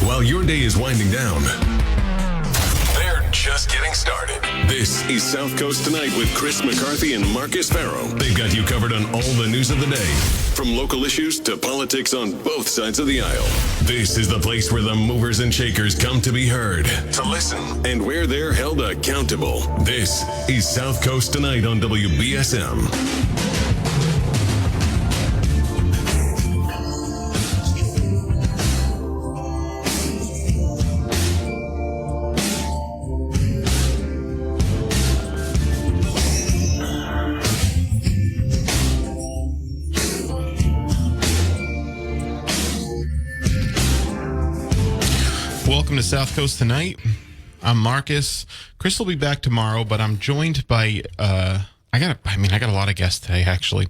while your day is winding down. They're just getting started. This is South Coast Tonight with Chris McCarthy and Marcus Farrow. They've got you covered on all the news of the day, from local issues to politics on both sides of the aisle. This is the place where the movers and shakers come to be heard, to listen, and where they're held accountable. This is South Coast Tonight on WBSM. Welcome to South Coast Tonight. I'm Marcus. Chris will be back tomorrow, but I'm joined by I got a lot of guests today, actually.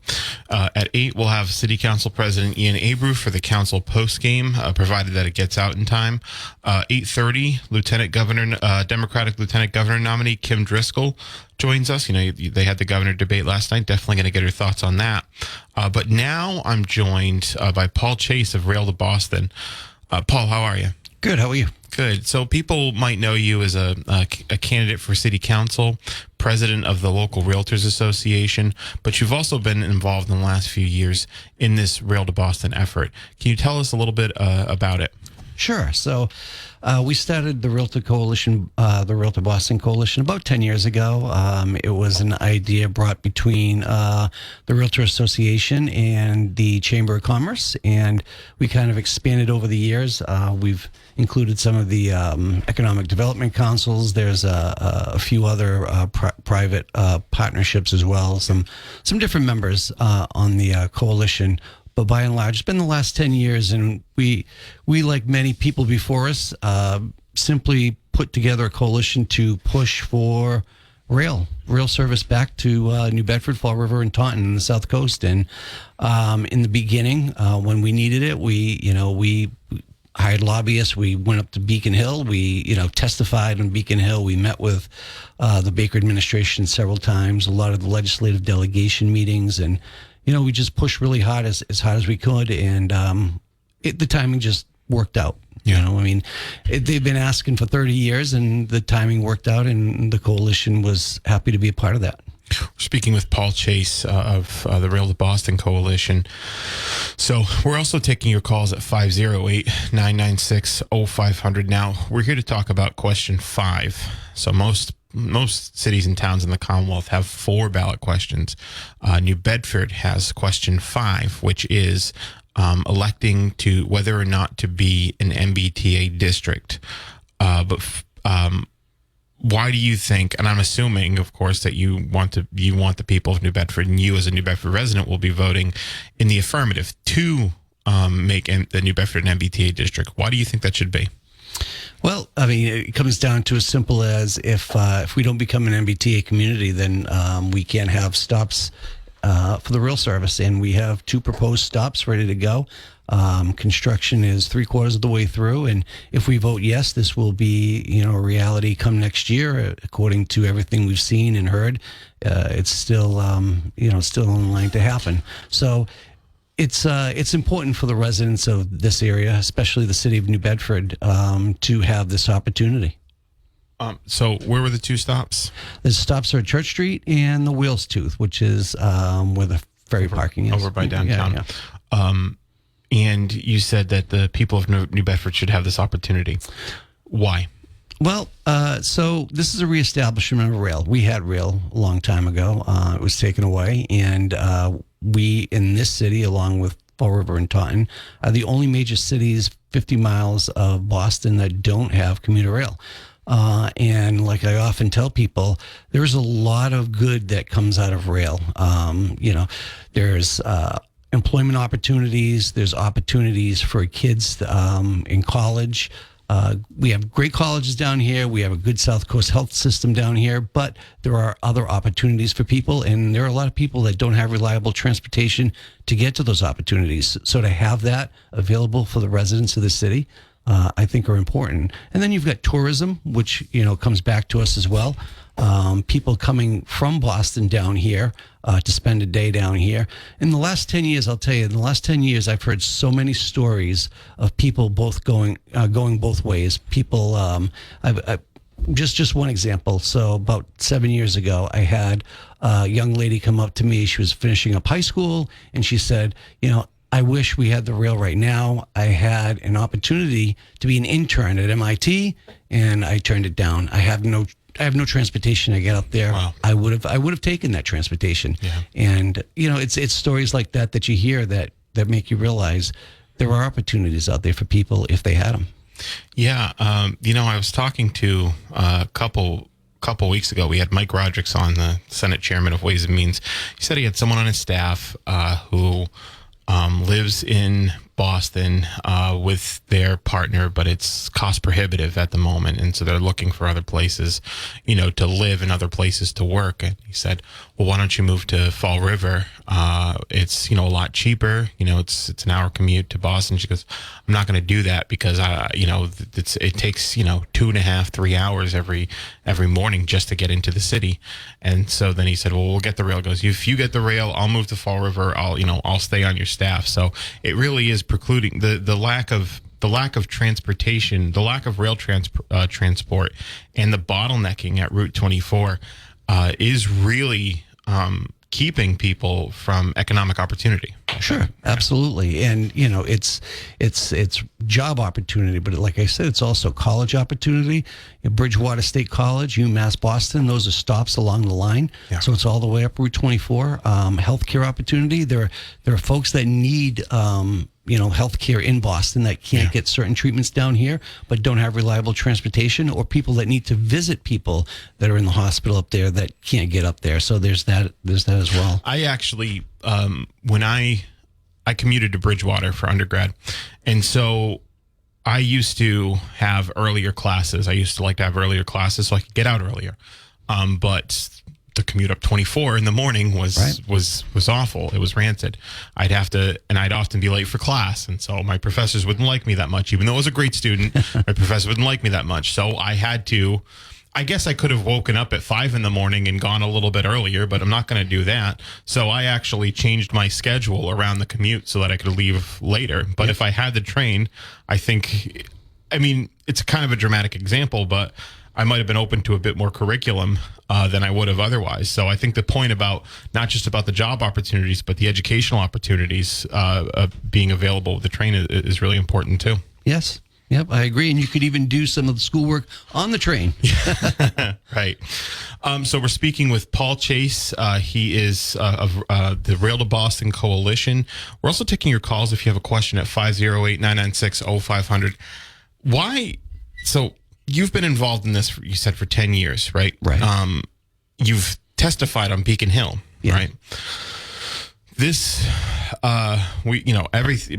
At 8, we'll have City Council President Ian Abreu for the council postgame, provided that it gets out in time. 8:30, Democratic Lieutenant Governor nominee Kim Driscoll joins us. You know, they had the governor debate last night. Definitely going to get her thoughts on that. But now I'm joined by Paul Chasse of Rail to Boston. Paul, how are you? Good. How are you? Good. So people might know you as a candidate for city council, president of the local Realtors Association, but you've also been involved in the last few years in this Rail to Boston effort. Can you tell us a little bit about it? Sure. So we started the Realtor Coalition, the Realtor Boston Coalition, about 10 years ago. It was an idea brought between the Realtor Association and the Chamber of Commerce, and we kind of expanded over the years. We've included some of the economic development councils. There's a few other private partnerships as well, some different members on the coalition. But by and large, it's been the last 10 years, and we like many people before us, simply put together a coalition to push for rail service back to New Bedford, Fall River, and Taunton in the South Coast. And in the beginning, when we needed it, we hired lobbyists. We went up to Beacon Hill. We, testified on Beacon Hill. We met with the Baker administration several times, a lot of the legislative delegation meetings, and we just pushed really hard as hard as we could, and the timing just worked out. They've been asking for 30 years, and the timing worked out, and the coalition was happy to be a part of that. We're speaking with Paul Chasse of the Rail to Boston Coalition. So we're also taking your calls at 508-996-0500. Now, we're here to talk about question 5. So most cities and towns in the Commonwealth have 4 ballot questions. New Bedford has question 5, which is electing to whether or not to be an MBTA district. Why do you think, and I'm assuming, of course, that you want the people of New Bedford, and you as a New Bedford resident will be voting in the affirmative to make the New Bedford an MBTA district. Why do you think that should be? Well, it comes down to as simple as if we don't become an MBTA community, then we can't have stops for the rail service. And we have 2 proposed stops ready to go. Construction is 3/4 of the way through. And if we vote yes, this will be, a reality come next year, according to everything we've seen and heard. It's still, still on the line to happen. So it's important for the residents of this area, especially the city of New Bedford, to have this opportunity. So where were the 2 stops? The stops are at Church Street and the Wheels Tooth, which is where the ferry parking is. Over by downtown. Yeah. And you said that the people of New Bedford should have this opportunity. Why? Well, so this is a reestablishment of rail. We had rail a long time ago. It was taken away, and we in this city, along with Fall River and Taunton, are the only major cities 50 miles of Boston that don't have commuter rail. And like I often tell people, there's a lot of good that comes out of rail. There's employment opportunities. There's opportunities for kids in college. We have great colleges down here. We have a good South Coast health system down here, but there are other opportunities for people, and there are a lot of people that don't have reliable transportation to get to those opportunities. So to have that available for the residents of the city, I think are important. And then you've got tourism, which, comes back to us as well. people coming from Boston down here to spend a day down here. In the last 10 years, I'll tell you, in the last 10 years, I've heard so many stories of people both going both ways. People, just one example. So about 7 years ago, I had a young lady come up to me. She was finishing up high school, and she said, I wish we had the rail right now. I had an opportunity to be an intern at MIT, and I turned it down. I have no transportation to get up there. Wow. I would have taken that transportation. Yeah. And it's stories like that you hear that make you realize there are opportunities out there for people if they had them. Yeah. I was talking to a couple weeks ago. We had Mike Rodricks on, the Senate chairman of Ways and Means. He said he had someone on his staff who lives in Boston with their partner, but it's cost prohibitive at the moment, and so they're looking for other places, to live and other places to work. And he said, "Well, why don't you move to Fall River? It's a lot cheaper. It's an hour commute to Boston." She goes, "I'm not going to do that because it takes 2.5, 3 hours every morning just to get into the city." And so then he said, "Well, we'll get the rail." He goes, "If you get the rail, I'll move to Fall River. I'll stay on your staff." So it really is precluding the lack of transportation, the lack of rail transport, and the bottlenecking at Route 24 is really keeping people from economic opportunity. Sure, absolutely, and it's job opportunity, but like I said, it's also college opportunity. Bridgewater State College, UMass Boston, those are stops along the line. Yeah. So it's all the way up Route 24. Healthcare opportunity. There are folks that need healthcare in Boston that can't get certain treatments down here, but don't have reliable transportation, or people that need to visit people that are in the hospital up there that can't get up there. So there's that as well. I actually, when I commuted to Bridgewater for undergrad, and so I used to have earlier classes. I used to like to have earlier classes so I could get out earlier. But the commute up 24 in the morning was awful. It was rancid. I'd often be late for class. And so my professors wouldn't like me that much, even though I was a great student. My professor wouldn't like me that much. So I guess I could have woken up at 5 in the morning and gone a little bit earlier, but I'm not going to do that. So I actually changed my schedule around the commute so that I could leave later. But if I had the train, it's kind of a dramatic example, but I might have been open to a bit more curriculum than I would have otherwise. So I think the point about not just about the job opportunities, but the educational opportunities being available with the train is really important too. Yes. Yep, I agree. And you could even do some of the schoolwork on the train. Right. So we're speaking with Paul Chasse. He is of the Rail to Boston Coalition. We're also taking your calls if you have a question at 508-996-0500. Why? So you've been involved in this, you said, for 10 years, right? Right. You've testified on Beacon Hill, right? This,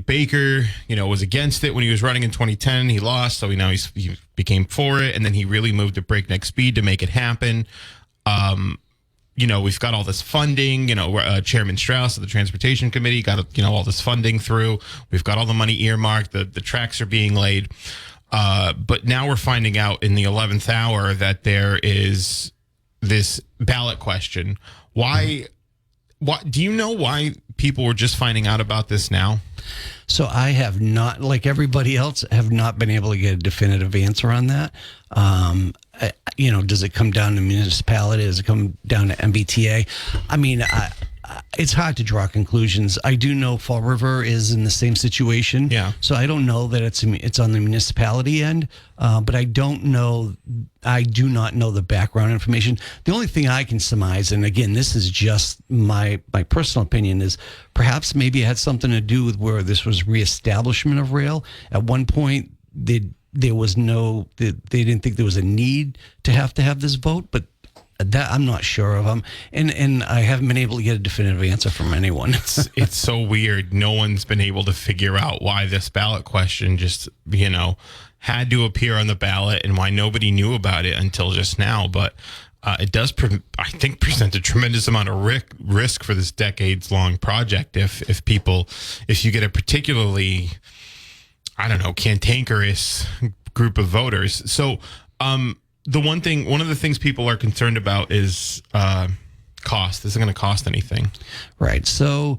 Baker, was against it when he was running in 2010. He lost, so he became for it, and then he really moved at breakneck speed to make it happen. We've got all this funding. Chairman Strauss of the Transportation Committee got all this funding through. We've got all the money earmarked. The tracks are being laid. But now we're finding out in the 11th hour that there is this ballot question. Why? Do you know why people were just finding out about this now? So I have not, like everybody else, have not been able to get a definitive answer on that. Does it come down to municipality? Does it come down to MBTA? It's hard to draw conclusions. I do know Fall River is in the same situation. Yeah. So I don't know that it's on the municipality end, but I do not know the background information. The only thing I can surmise, and again, this is just my personal opinion, is perhaps maybe it had something to do with where this was reestablishment of rail. At one point, they didn't think there was a need to have this vote, but that I'm not sure of them, and I haven't been able to get a definitive answer from anyone. It's so weird. No one's been able to figure out why this ballot question just had to appear on the ballot, and why nobody knew about it until just now. But it does, I think, present a tremendous amount of risk for this decades-long project. If you get a particularly, cantankerous group of voters. So, one of the things people are concerned about is cost. This isn't going to cost anything. Right. So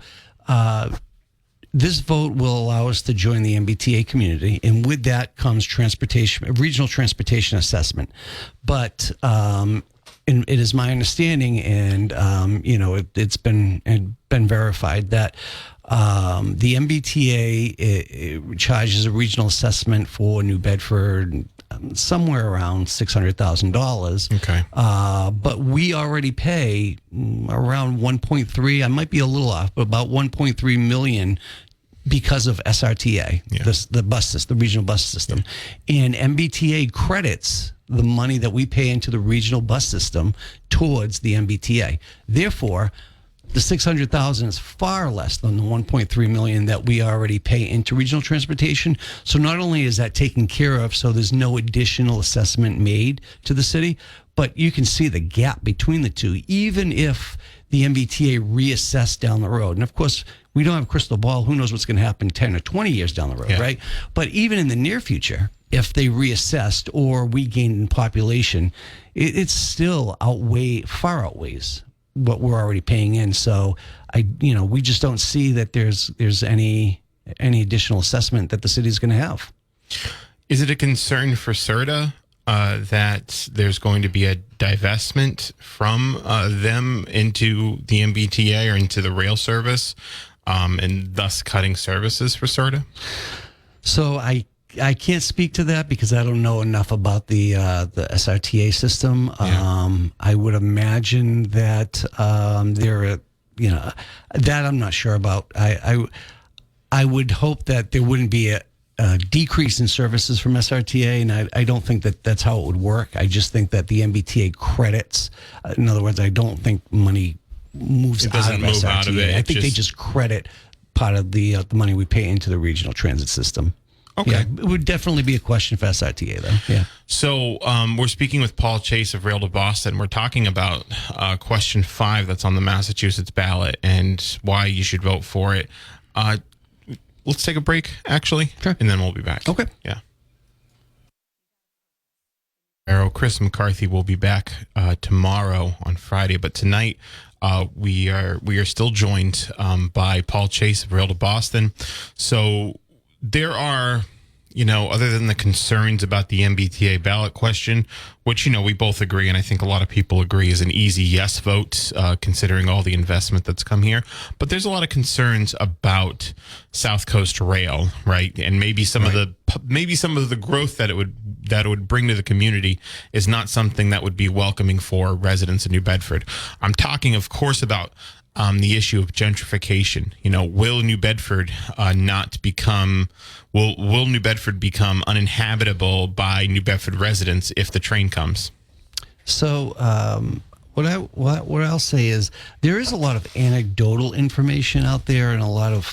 this vote will allow us to join the MBTA community, and with that comes regional transportation assessment. But and it is my understanding, and it's been verified that the MBTA it charges a regional assessment for New Bedford somewhere around $600,000. Okay. But we already pay around 1.3. I might be a little off, but about 1.3 million because of SRTA, the bus system, the regional bus system, and MBTA credits the money that we pay into the regional bus system towards the MBTA. Therefore, the $600,000 is far less than the 1.3 million that we already pay into regional transportation. So not only is that taken care of, so there's no additional assessment made to the city, but you can see the gap between the two, even if the MBTA reassess down the road. And of course, we don't have a crystal ball. Who knows what's going to happen 10 or 20 years down the road, right? But even in the near future, if they reassessed or we gained in population, it's still far outweighs what we're already paying in. So we just don't see that there's any additional assessment that the city's going to have. Is it a concern for CERTA that there's going to be a divestment from them into the MBTA or into the rail service, and thus cutting services for CERTA? So I can't speak to that because I don't know enough about the SRTA system. I would imagine that that I'm not sure about. I would hope that there wouldn't be a decrease in services from SRTA, and I don't think that that's how it would work. I just think that the MBTA credits. In other words, I don't think money moves out of SRTA. Out of it. I think they just credit part of the money we pay into the regional transit system. Okay. Yeah, it would definitely be a question for SRTA, though. Yeah. So we're speaking with Paul Chasse of Rail to Boston. We're talking about question 5 that's on the Massachusetts ballot and why you should vote for it. Let's take a break, actually, sure, and then we'll be back. Okay. Yeah. Chris McCarthy will be back tomorrow on Friday, but tonight we are still joined by Paul Chasse of Rail to Boston. So there are, other than the concerns about the MBTA ballot question, which, we both agree, and I think a lot of people agree is an easy yes vote, considering all the investment that's come here. But there's a lot of concerns about SouthCoast Rail, right? And maybe some of the growth that it would bring to the community is not something that would be welcoming for residents of New Bedford. I'm talking, of course, about the issue of gentrification. Will New Bedford will New Bedford become uninhabitable by New Bedford residents if the train comes? So what I'll say is there is a lot of anecdotal information out there, and a lot of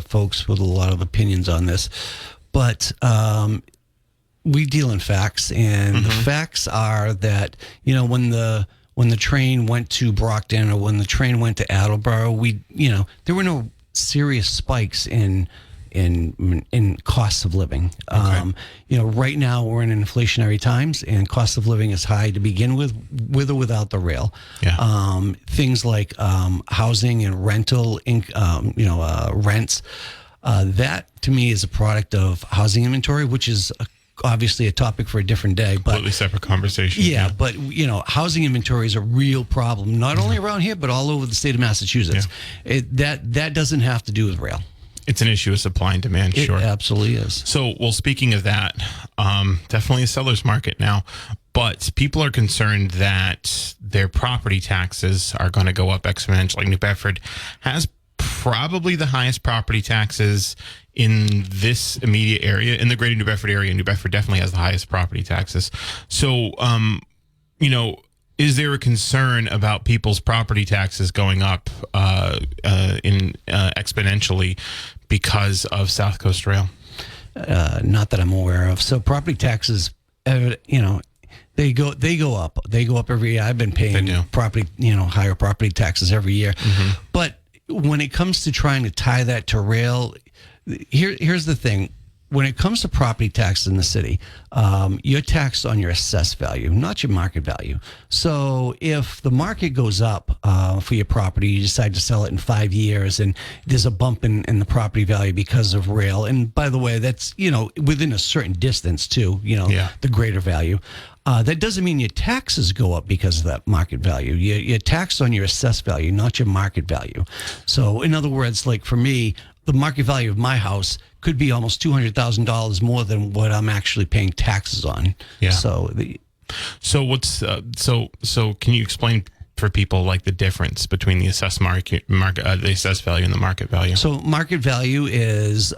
folks with a lot of opinions on this, but we deal in facts, and the facts are that when the train went to Brockton or when the train went to Attleboro, there were no serious spikes in costs of living. Okay. Right now we're in inflationary times, and cost of living is high to begin with or without the rail. Yeah. Things like housing and rental, rents. That to me is a product of housing inventory, which is obviously a topic for a different day, but completely separate conversation. Yeah, but housing inventory is a real problem, not only around here but all over the state of Massachusetts. Yeah. That doesn't have to do with rail. It's an issue of supply and demand. Sure, it absolutely is. So, well, speaking of that, definitely a seller's market now, but people are concerned that their property taxes are going to go up exponentially. New Bedford has probably the highest property taxes in this immediate area, in the greater New Bedford area. New Bedford definitely has the highest property taxes. So, is there a concern about people's property taxes going up exponentially because of SouthCoast Rail? Not that I'm aware of. So property taxes, they go up. They go up every year. I've been paying higher property taxes every year. Mm-hmm. But when it comes to trying to tie that to rail, here's the thing. when it comes to property taxes in the city, you're taxed on your assessed value, not your market value. So if the market goes up for your property, you decide to sell it in 5 years, and there's a bump in the property value because of rail. And by the way, that's, within a certain distance too, the greater value. That doesn't mean your taxes go up because of that market value. You're taxed on your assessed value, not your market value. So in other words, like for me, the market value of my house could be almost $200,000 more than what I'm actually paying taxes on. Yeah. So what's so can you explain for people like the difference between the assessed the assessed value and the market value? So market value is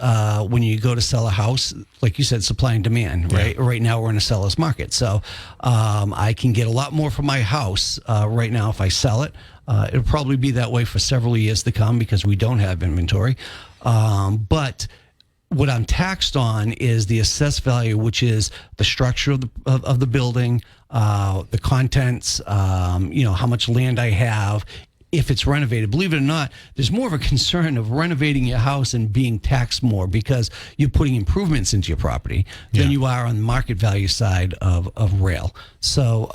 when you go to sell a house, like you said, supply and demand, right? Yeah. Right now we're in a seller's market. So I can get a lot more for my house right now if I sell it. It'll probably be that way for several years to come because we don't have inventory. But what I'm taxed on is the assessed value, which is the structure of the building, the contents, how much land I have, if it's renovated. Believe it or not, there's more of a concern of renovating your house and being taxed more because you're putting improvements into your property than you are on the market value side of rail. So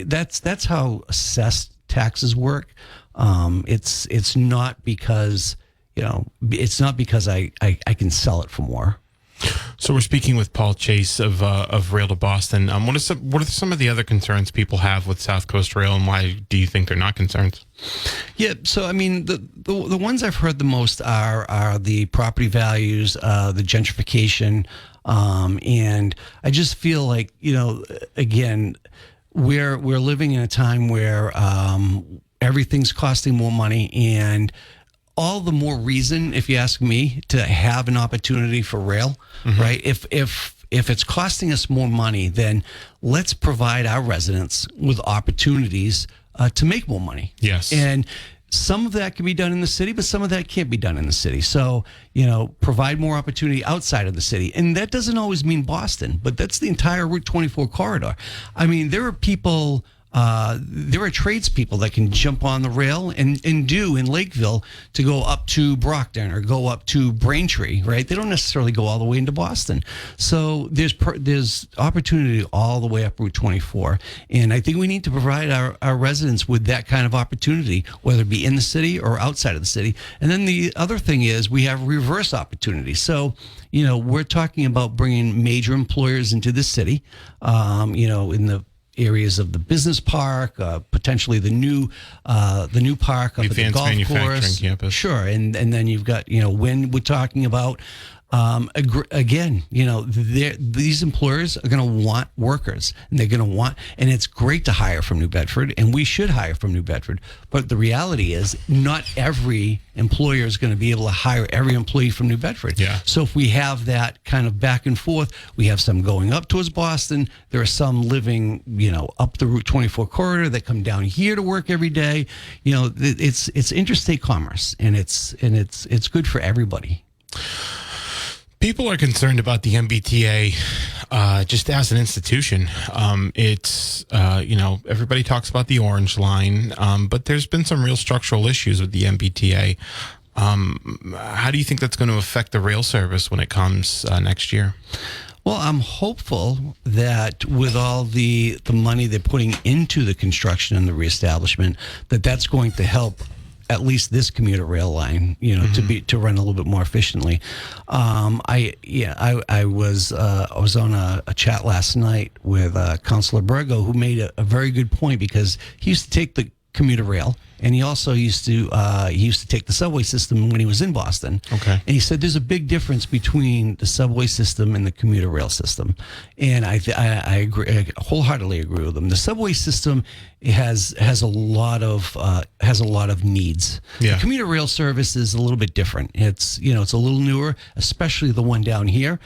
that's how assessed taxes work. It's not because I can sell it for more. So we're speaking with Paul Chasse of Rail to Boston. What are some of the other concerns people have with SouthCoast Rail, and why do you think they're not concerns? Yeah, so I mean the ones I've heard the most are the property values, the gentrification, and I just feel like again we're living in a time where everything's costing more money, and all the more reason, if you ask me, to have an opportunity for rail, right? If it's costing us more money, then let's provide our residents with opportunities to make more money. Yes. And some of that can be done in the city, but some of that can't be done in the city. So, provide more opportunity outside of the city. And that doesn't always mean Boston, but that's the entire Route 24 corridor. I mean, there are people... there are tradespeople that can jump on the rail and do in Lakeville to go up to Brockton or go up to Braintree, right? They don't necessarily go all the way into Boston. So there's opportunity all the way up Route 24. And I think we need to provide our residents with that kind of opportunity, whether it be in the city or outside of the city. And then the other thing is we have reverse opportunity. So, we're talking about bringing major employers into the city, in the areas of the business park, potentially the new park up at the golf course. Campus. Sure, and then you've got when we're talking about again, these employers are going to want workers, and they're going to want, and it's great to hire from New Bedford, and we should hire from New Bedford. But the reality is, not every employer is going to be able to hire every employee from New Bedford. Yeah. So if we have that kind of back and forth, we have some going up towards Boston. There are some living, up the Route 24 corridor that come down here to work every day. It's interstate commerce, and it's good for everybody. People are concerned about the MBTA just as an institution. It's, everybody talks about the Orange Line, but there's been some real structural issues with the MBTA. How do you think that's going to affect the rail service when it comes next year? Well, I'm hopeful that with all the money they're putting into the construction and the reestablishment, that's going to help at least this commuter rail line, to run a little bit more efficiently. I was on a chat last night with Councilor Burgo, who made a very good point, because he used to take the commuter rail, and he also used to take the subway system when he was in Boston. Okay. And he said there's a big difference between the subway system and the commuter rail system, and I agree, I wholeheartedly agree with him. The subway system has a lot of needs. Yeah. The commuter rail service is a little bit different. It's a little newer, especially the one down here.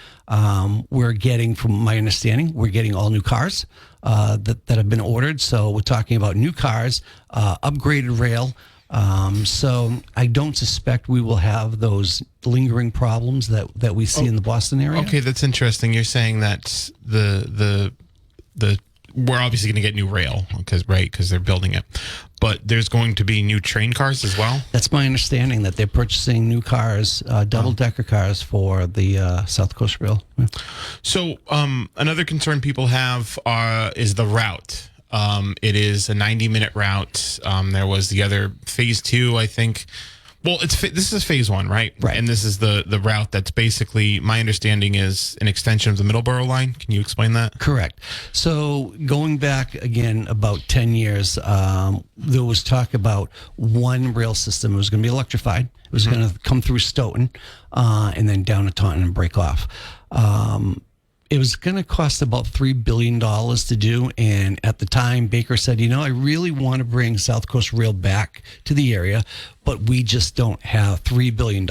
We're getting, from my understanding, all new cars that have been ordered. So we're talking about new cars, upgraded rail. So I don't suspect we will have those lingering problems that we see in the Boston area. Okay, that's interesting. You're saying that the we're obviously going to get new rail because they're building it, but there's going to be new train cars as well. That's my understanding, that they're purchasing new cars, double-decker cars for the South Coast Rail. Yeah. So another concern people have is the route. It is a 90-minute route. There was the other phase 2, I think. Well, this is phase 1, right? Right. And this is the route that's basically, my understanding, is an extension of the Middleborough line. Can you explain that? Correct. So going back again about 10 years, there was talk about one rail system. It was going to be electrified. It was going to come through Stoughton and then down to Taunton and break off. It was going to cost about $3 billion to do. And at the time, Baker said, I really want to bring South Coast Rail back to the area, but we just don't have $3 billion.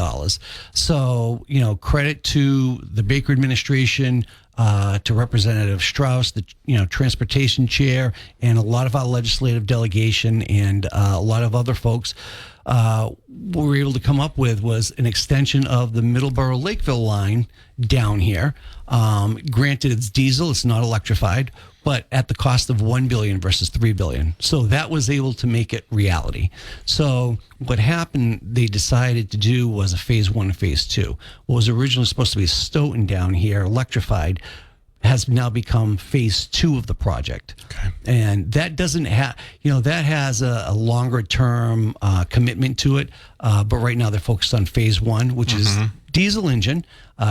So, credit to the Baker administration, to Representative Strauss, the transportation chair, and a lot of our legislative delegation and a lot of other folks. What we were able to come up with was an extension of the Middleborough-Lakeville line down here. Granted, it's diesel, it's not electrified, but at the cost of $1 billion versus $3 billion. So that was able to make it reality. So what happened, they decided to do was a phase 1 and phase 2. What was originally supposed to be Stoughton down here, electrified, has now become phase 2 of the project. Okay. And that doesn't have, that has a longer term commitment to it. But right now they're focused on phase 1, which is diesel engine,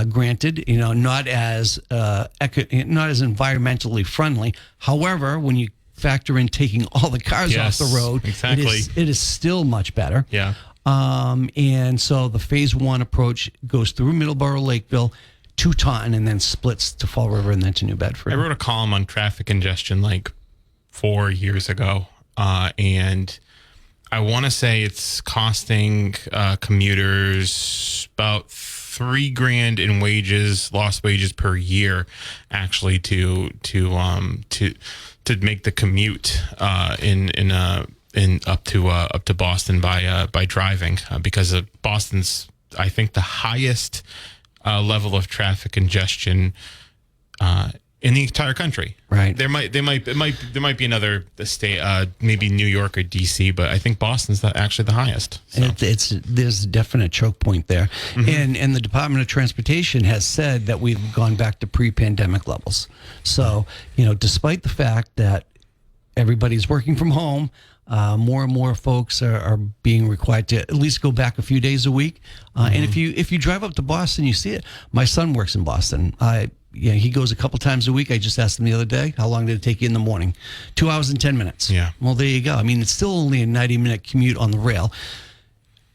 granted, not as environmentally friendly. However, when you factor in taking all the cars off the road, exactly, it is still much better. Yeah. And so the phase 1 approach goes through Middleborough, Lakeville, to Taunton, and then splits to Fall River and then to New Bedford. I wrote a column on traffic congestion like 4 years ago, and I want to say it's costing commuters about $3,000 in lost wages per year, actually, to make the commute in up to Boston by driving, because Boston's, I think, the highest level of traffic congestion in the entire country. Right. There might be another state, maybe New York or DC, but I think Boston's actually the highest. So. There's a definite choke point there, and the Department of Transportation has said that we've gone back to pre-pandemic levels. So despite the fact that everybody's working from home, more and more folks are being required to at least go back a few days a week. And if you drive up to Boston, you see it. My son works in Boston. He goes a couple times a week. I just asked him the other day, how long did it take you in the morning? 2 hours and 10 minutes. Yeah. Well, there you go. I mean, it's still only a 90-minute commute on the rail.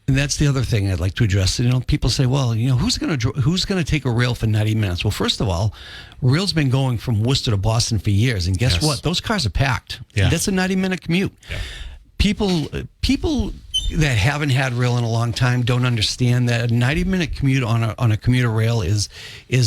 And that's the other thing I'd like to address. People say, well, who's going to take a rail for 90 minutes? Well, first of all, rail's been going from Worcester to Boston for years, and guess what? Those cars are packed. Yeah. That's a 90-minute commute. Yeah. People that haven't had rail in a long time don't understand that a 90-minute commute on a commuter rail is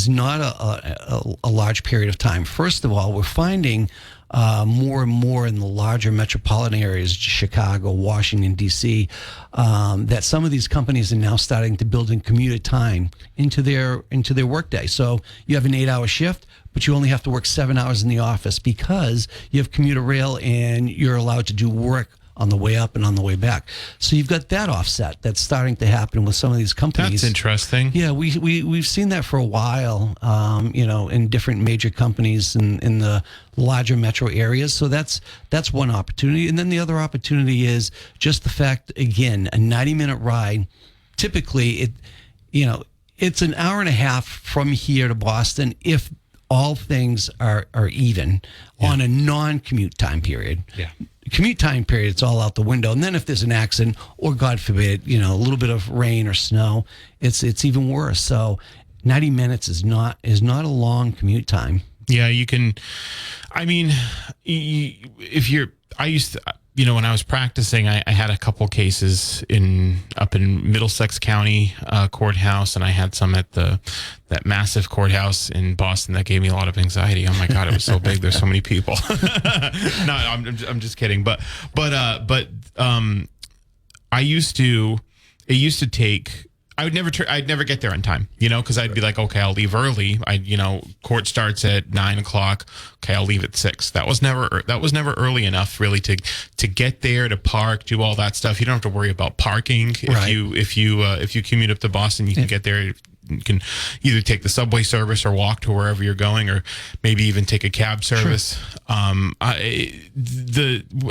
not a large period of time. First of all, we're finding more and more in the larger metropolitan areas, Chicago, Washington, D.C., that some of these companies are now starting to build in commuter time into their workday. So you have an 8-hour shift, but you only have to work 7 hours in the office because you have commuter rail and you're allowed to do work on the way up and on the way back. So you've got that offset that's starting to happen with some of these companies. That's interesting. Yeah, we've seen that for a while, in different major companies in the larger metro areas. So that's one opportunity. And then the other opportunity is just the fact, again, a 90-minute ride, typically it's an hour and a half from here to Boston if all things are even on a non-commute time period. Yeah. Commute time period, it's all out the window. And then if there's an accident or, God forbid, a little bit of rain or snow, it's even worse. So 90 minutes is not a long commute time. Yeah, you can. I mean, I used to, when I was practicing, I had a couple cases up in Middlesex County courthouse, and I had some at that massive courthouse in Boston that gave me a lot of anxiety. Oh my God, it was so big. There's so many people. No, I'm just kidding. But it used to take I'd never get there on time, because I'd be like, okay, I'll leave early. Court starts at 9:00. Okay, I'll leave at 6. That was never early enough really to get there, to park, do all that stuff. You don't have to worry about parking. Right. If you commute up to Boston, you can get there. You can either take the subway service or walk to wherever you're going, or maybe even take a cab service. Sure.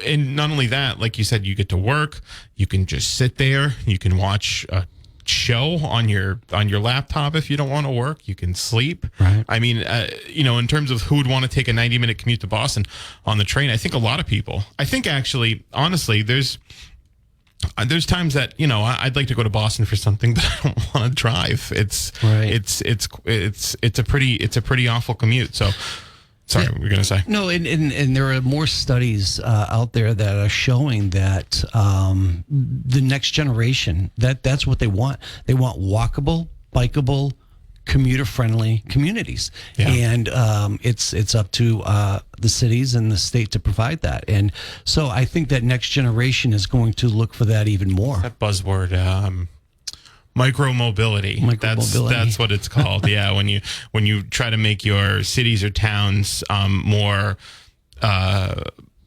And not only that, like you said, you get to work. You can just sit there. You can watch a show on your laptop if you don't want to work. You can sleep. Right. I mean, in terms of who would want to take a 90-minute commute to Boston on the train, I think a lot of people. I think actually, honestly, there's times that I'd like to go to Boston for something, but I don't want to drive. It's a pretty awful commute. So, sorry, we're gonna say no, and there are more studies out there that are showing that the next generation that's what they want. They want walkable, bikeable, commuter-friendly communities, and it's up to the cities and the state to provide that. And so I think that next generation is going to look for that even more. That buzzword, micro-mobility. That's what it's called. Yeah, when you try to make your cities or towns more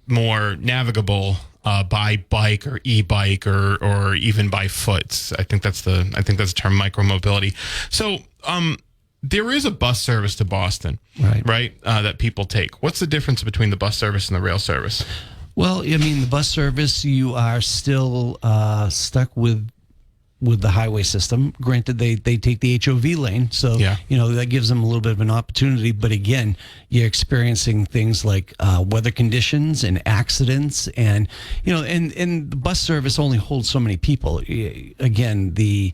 navigable by bike or e-bike or even by foot. I think that's the term, micro-mobility. So there is a bus service to Boston, right? That people take. What's the difference between the bus service and the rail service? Well, I mean, the bus service, you are still stuck with the highway system. Granted, they take the HOV lane, so that gives them a little bit of an opportunity. But again, you're experiencing things like weather conditions and accidents, and and the bus service only holds so many people. Again, the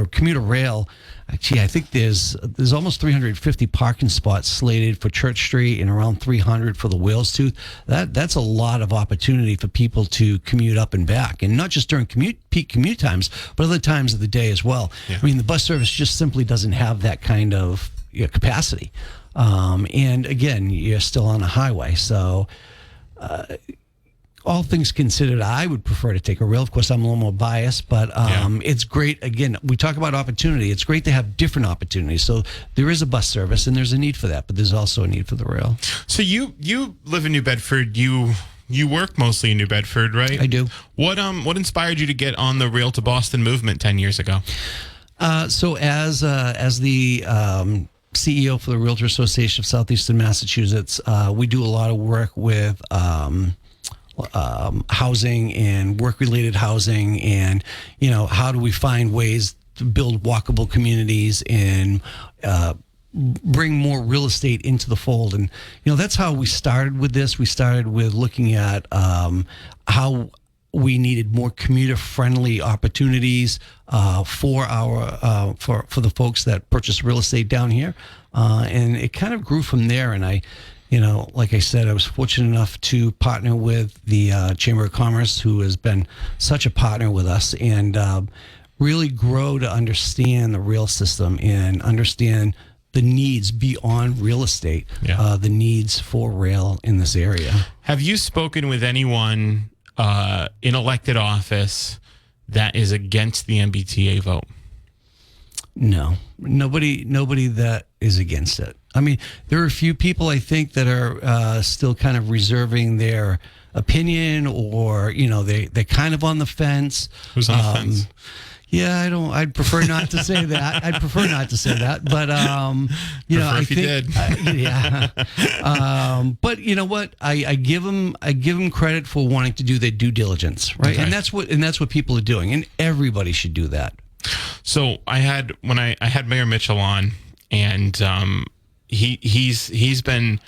commuter rail. Actually, I think there's almost 350 parking spots slated for Church Street and around 300 for the Whales Tooth. That's a lot of opportunity for people to commute up and back, and not just during peak commute times, but other times of the day as well. Yeah. I mean, the bus service just simply doesn't have that kind of capacity. And again, you're still on a highway, so. All things considered, I would prefer to take a rail. Of course, I'm a little more biased, but it's great. Again, we talk about opportunity. It's great to have different opportunities. So there is a bus service, and there's a need for that, but there's also a need for the rail. So you live in New Bedford. You work mostly in New Bedford, right? I do. What inspired you to get on the Rail to Boston movement 10 years ago? So as the CEO for the Realtor Association of Southeastern Massachusetts, we do a lot of work with housing and work-related housing, and how do we find ways to build walkable communities and bring more real estate into the fold. And that's how we started with this. We started with looking at how we needed more commuter-friendly opportunities for the folks that purchase real estate down here, and it kind of grew from there. And like I said, I was fortunate enough to partner with the Chamber of Commerce, who has been such a partner with us, and really grow to understand the rail system and understand the needs beyond real estate, the needs for rail in this area. Have you spoken with anyone in elected office that is against the MBTA vote? No, nobody that is against it. I mean, there are a few people, I think, that are still kind of reserving their opinion, or they're kind of on the fence. Who's on the fence? Yeah, I'd prefer not to say that. But I think, but you know what? I give them credit for wanting to do their due diligence, right? Okay. And that's what people are doing, and everybody should do that. So I had Mayor Mitchell on, and he's been,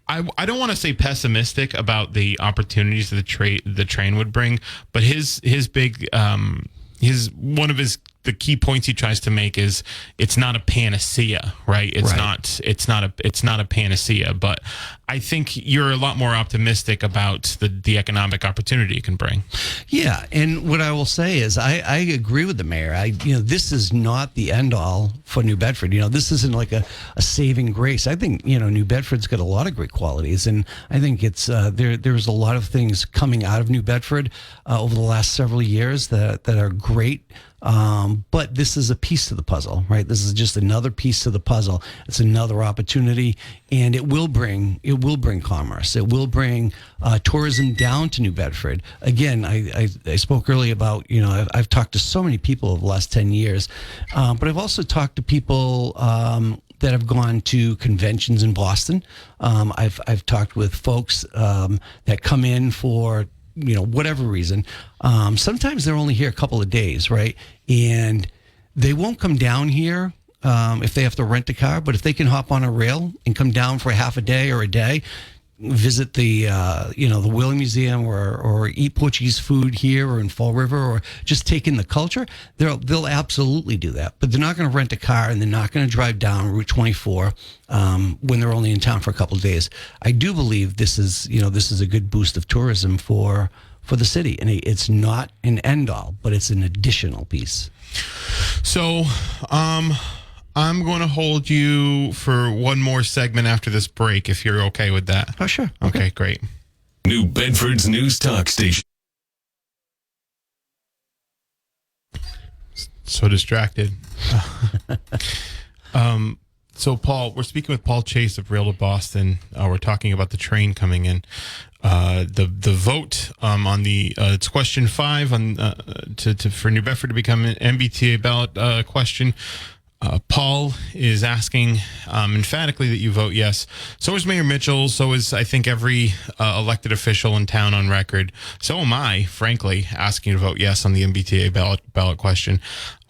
I don't want to say pessimistic about the opportunities that the train would bring, but his big one of the key points he tries to make is it's not a panacea, right? It's not a panacea, but I think you're a lot more optimistic about the economic opportunity it can bring. Yeah, and what I will say is I agree with the mayor. This is not the end all for New Bedford. This isn't like a saving grace. I think New Bedford's got a lot of great qualities, and I think it's there's a lot of things coming out of New Bedford over the last several years that are great. But this is a piece to the puzzle, right? This is just another piece to the puzzle. It's another opportunity, and it will bring commerce. It will bring tourism down to New Bedford. Again, I spoke earlier about, I've talked to so many people over the last 10 years, but I've also talked to people that have gone to conventions in Boston. I've talked with folks that come in for whatever reason. Sometimes they're only here a couple of days, right? And they won't come down here if they have to rent a car, but if they can hop on a rail and come down for a half a day or a day, visit the the Whaling Museum or eat Portuguese food here or in Fall River, or just take in the culture, they'll absolutely do that. But they're not going to rent a car, and they're not going to drive down Route 24 when they're only in town for a couple of days. I do believe this is a good boost of tourism for the city, and it's not an end all, but it's an additional piece. So, I'm going to hold you for one more segment after this break, if you're okay with that. Oh, sure. Okay, great. New Bedford's News Talk Station. So distracted. So, Paul, we're speaking with Paul Chasse of Rail to Boston. We're talking about the train coming in. The vote on the it's question 5 on for New Bedford to become an MBTA ballot question. Paul is asking emphatically that you vote yes. So is Mayor Mitchell. So is, I think, every elected official in town on record. So am I, frankly, asking to vote yes on the MBTA ballot question.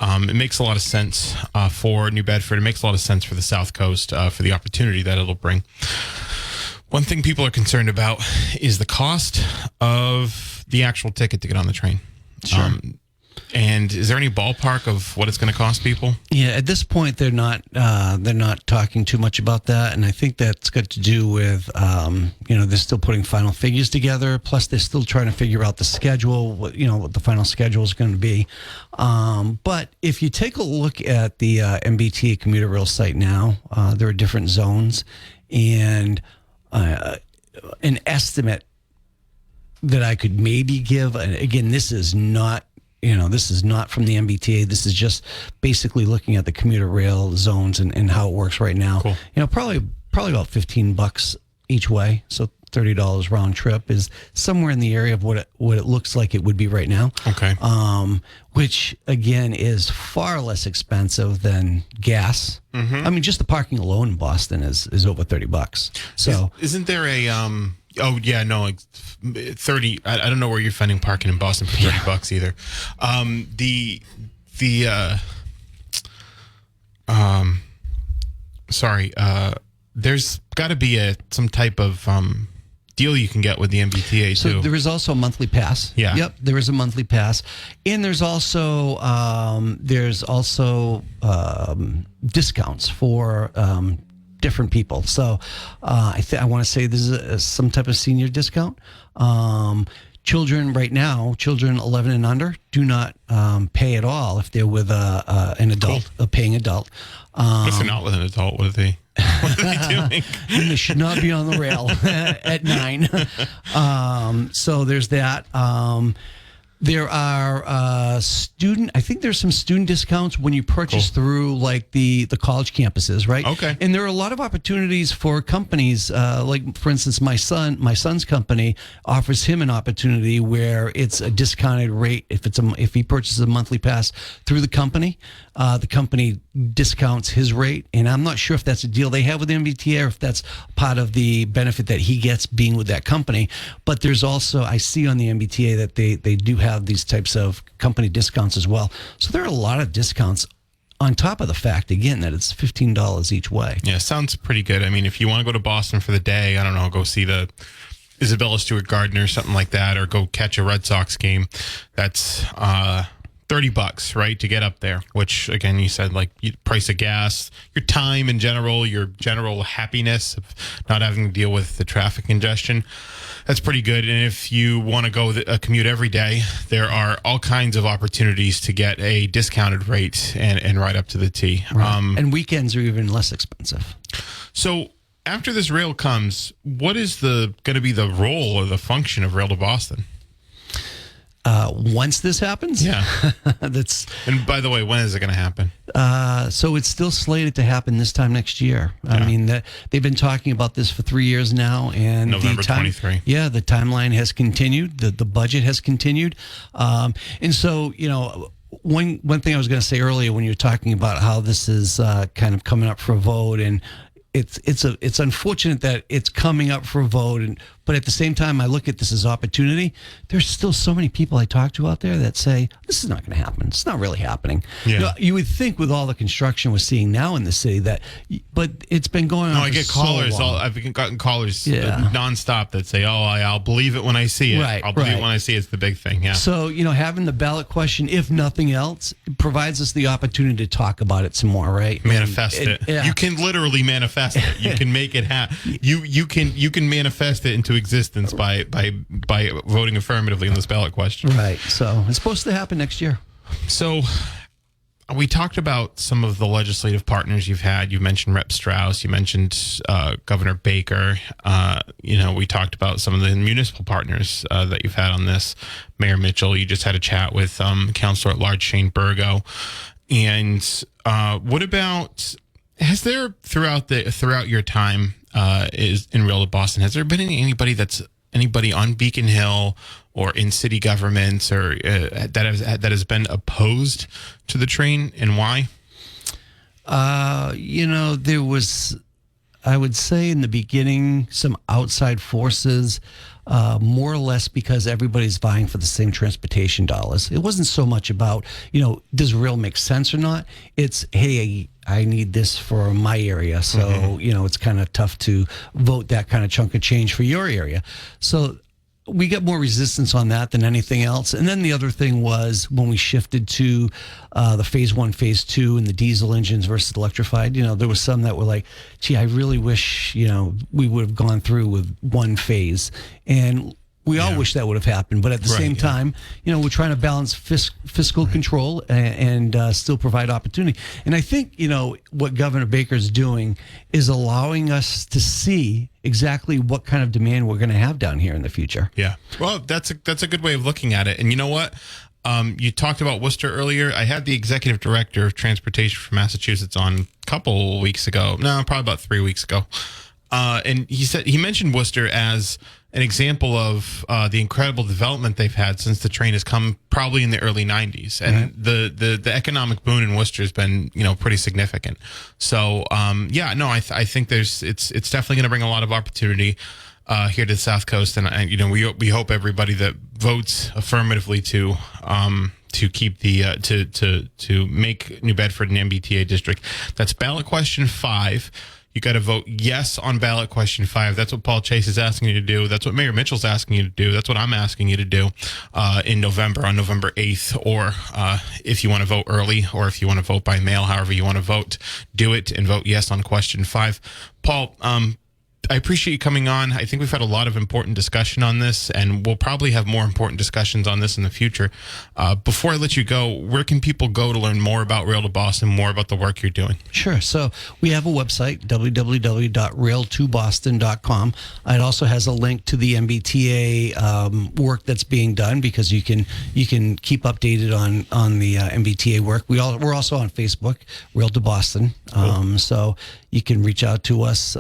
It makes a lot of sense for New Bedford. It makes a lot of sense for the South Coast for the opportunity that it'll bring. One thing people are concerned about is the cost of the actual ticket to get on the train. Sure. And is there any ballpark of what it's going to cost people? Yeah, at this point, they're not talking too much about that, and I think that's got to do with they're still putting final figures together. Plus, they're still trying to figure out the schedule, what the final schedule is going to be. But if you take a look at the MBTA commuter rail site now, there are different zones, and an estimate that I could maybe give. And again, this is not. This is not from the MBTA. This is just basically looking at the commuter rail zones and how it works right now. Cool. Probably about $15 each way. So $30 round trip is somewhere in the area of what it looks like it would be right now. Okay. Which again is far less expensive than gas. Mm-hmm. I mean, just the parking alone in Boston is over $30. So isn't there a Oh yeah, no, like 30. I don't know where you're finding parking in Boston for $30 either. There's got to be some type of deal you can get with the MBTA too. So there is also a monthly pass. Yeah. Yep. There is a monthly pass, and there's also discounts for different people. So I want to say this is some type of senior discount. Children right now, children 11 and under, do not pay at all if they're with an adult, a paying adult. If they're not with an adult, what are they doing? They should not be on the rail at 9. So there's that. There are I think there's some student discounts when you purchase through like the college campuses, right? Okay. And there are a lot of opportunities for companies, like for instance, my son's company offers him an opportunity where it's a discounted rate if he purchases a monthly pass through the company discounts his rate. And I'm not sure if that's a deal they have with the MBTA or if that's part of the benefit that he gets being with that company. But there's also, I see on the MBTA that they do have these types of company discounts as well. So there are a lot of discounts on top of the fact, again, that it's $15 each way. Yeah, sounds pretty good. I mean, if you want to go to Boston for the day, I don't know, go see the Isabella Stewart Gardner, something like that, or go catch a Red Sox game. That's $30, right, to get up there, which, again, you said, like, price of gas, your time in general, your general happiness of not having to deal with the traffic congestion. That's pretty good. And if you want to go a commute every day, there are all kinds of opportunities to get a discounted rate and right up to the T. Right. And weekends are even less expensive. So after this rail comes, what is going to be the role or the function of Rail to Boston? Once this happens, Yeah. that's And by the way, when is it going to happen? so it's still slated to happen this time next year. I mean, they've been talking about this for 3 years now, and November 23. Yeah, the timeline has continued. The budget has continued, and so one thing I was going to say earlier when you were talking about how this is kind of coming up for a vote, and it's unfortunate that it's coming up for a vote, but at the same time, I look at this as opportunity. There's still so many people I talk to out there that say, this is not going to happen. It's not really happening. Yeah. You would think with all the construction we're seeing now in the city but it's been going on. No, I get callers. I've gotten callers nonstop that say, I'll believe it when I see it. Right, I'll believe it right. when I see it. It's the big thing. Yeah. So, having the ballot question, if nothing else, provides us the opportunity to talk about it some more, right? Manifest it. Yeah. You can literally manifest it. You can make it happen. You can manifest it into existence by voting affirmatively on this ballot question. Right. So it's supposed to happen next year. So we talked about some of the legislative partners you've had. You mentioned Rep. Strauss. You mentioned Governor Baker. We talked about some of the municipal partners that you've had on this. Mayor Mitchell. You just had a chat with Councilor at Large Shane Burgo. And what about? Has there throughout your time is in Real to Boston? Has there been anybody on Beacon Hill or in city governments or that has been opposed to the train, and why? There was, I would say in the beginning, some outside forces, more or less because everybody's vying for the same transportation dollars. It wasn't so much about, does rail make sense or not? It's, hey, I need this for my area. So, it's kind of tough to vote that kind of chunk of change for your area. So we got more resistance on that than anything else. And then the other thing was when we shifted to the phase 1, phase 2, and the diesel engines versus electrified, there was some that were like, gee, I really wish, we would have gone through with one phase. And we all wish that would have happened. But at the same time, we're trying to balance fiscal control and still provide opportunity. And I think, what Governor Baker's doing is allowing us to see exactly what kind of demand we're going to have down here in the future. Yeah. Well, that's a good way of looking at it. And you know what? You talked about Worcester earlier. I had the executive director of transportation from Massachusetts on a couple weeks ago. No, probably about 3 weeks ago. And he mentioned Worcester as an example of the incredible development they've had since the train has come, probably in the early 90s. And the economic boon in Worcester has been, pretty significant. So, I think it's definitely going to bring a lot of opportunity here to the South Coast. And we hope everybody that votes affirmatively to keep the to make New Bedford an MBTA district. That's ballot question 5. You got to vote yes on ballot question 5. That's what Paul Chasse is asking you to do. That's what Mayor Mitchell's asking you to do. That's what I'm asking you to do in November, on November 8th, or if you want to vote early, or if you want to vote by mail, however you want to vote, do it and vote yes on question 5. Paul, I appreciate you coming on. I think we've had a lot of important discussion on this, and we'll probably have more important discussions on this in the future. Before I let you go, where can people go to learn more about Rail to Boston, more about the work you're doing? Sure. So we have a website, www.rail2boston.com. It also has a link to the MBTA work that's being done, because you can keep updated on the MBTA work. We're also on Facebook, Rail to Boston. Cool. So you can reach out to us.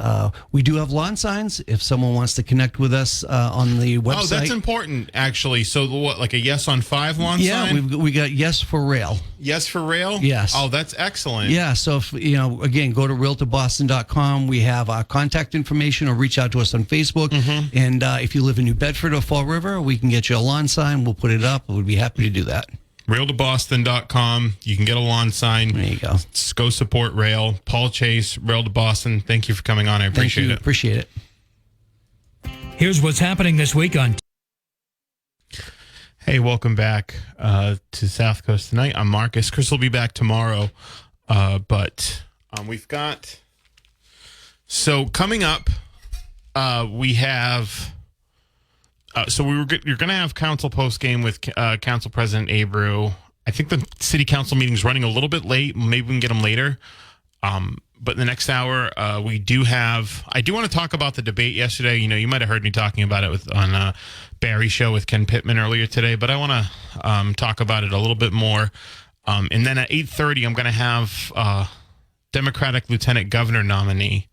We do have lawn signs if someone wants to connect with us on the website. Oh, that's important, actually. So what, like a yes on 5 lawn sign? Yeah, we got yes for rail. Yes for rail? Yes. Oh, that's excellent. Yeah, so if, again, go to realtoboston.com. We have our contact information, or reach out to us on Facebook. And if you live in New Bedford or Fall River, we can get you a lawn sign. We'll put it up. We'd be happy to do that. RailToBoston.com. You can get a lawn sign. There you go. Go support Rail. Paul Chasse, Rail to Boston. Thank you for coming on. I appreciate it. Appreciate it. Here's what's happening this week on. Hey, welcome back to South Coast Tonight. I'm Marcus. Chris will be back tomorrow, but we've got. So coming up, we have. So you're going to have council post game with Council President Abreu. I think the city council meeting's running a little bit late. Maybe we can get them later. But in the next hour, I do want to talk about the debate yesterday. You might have heard me talking about it on Barry's show with Ken Pittman earlier today, but I want to talk about it a little bit more. And then at 8:30, I'm going to have Democratic Lieutenant Governor nominee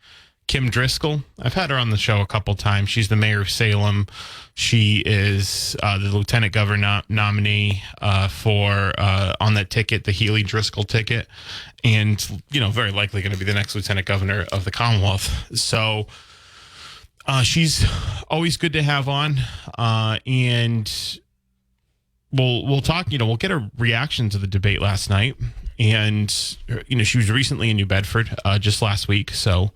Kim Driscoll. I've had her on the show a couple times. She's the mayor of Salem. She is the lieutenant governor nominee for on that ticket, the Healy Driscoll ticket, and very likely going to be the next lieutenant governor of the Commonwealth. So she's always good to have on, and we'll talk. We'll get her reaction to the debate last night, and she was recently in New Bedford just last week. So.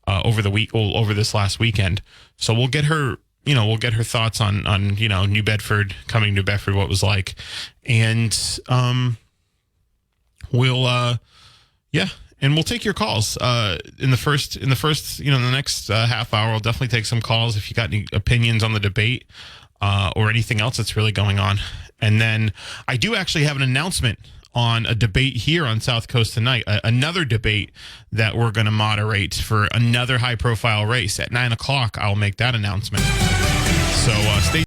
Over this last weekend. So we'll get her, thoughts on New Bedford, coming to New Bedford, what it was like. And we'll take your calls in the next half hour. I'll definitely take some calls if you got any opinions on the debate or anything else that's really going on. And then I do actually have an announcement on a debate here on South Coast tonight, another debate that we're going to moderate for another high-profile race. At 9 o'clock, I'll make that announcement. So stay